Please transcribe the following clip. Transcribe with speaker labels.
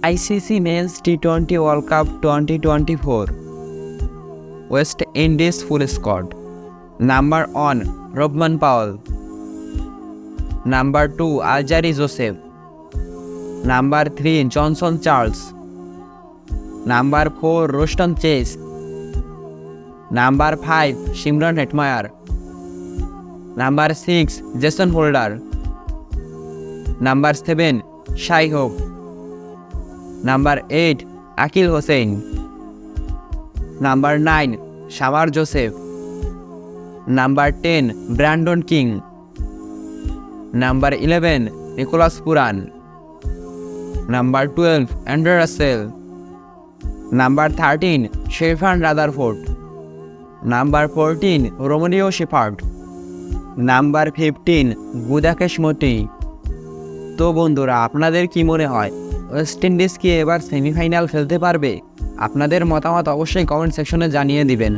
Speaker 1: ICC men's টি-20 world cup 2024 West Indies full squad. Number 1 Rovman Powell, number 2 Alzarri Joseph, number 3 Johnson Charles, number 4 Roston Chase, number 5 Shimron Hetmyer, number 6 Jason Holder, number 7 Shai Hope, number 8 Akeal Hosein, number 9 Shamar Joseph, number 10 Brandon King, number 11 Nicholas Pooran, number 12 Andre Russell, number 13 Sherfane Rutherford, number 14 Romario Shepherd, number 15 Gudakesh মতি। তো বন্ধুরা, আপনাদের কি মনে হয় West Indies কি এবার semifinal খেলতে পারবে? আপনাদের মতামত অবশ্যই কমেন্ট সেকশনে জানিয়ে দিবেন।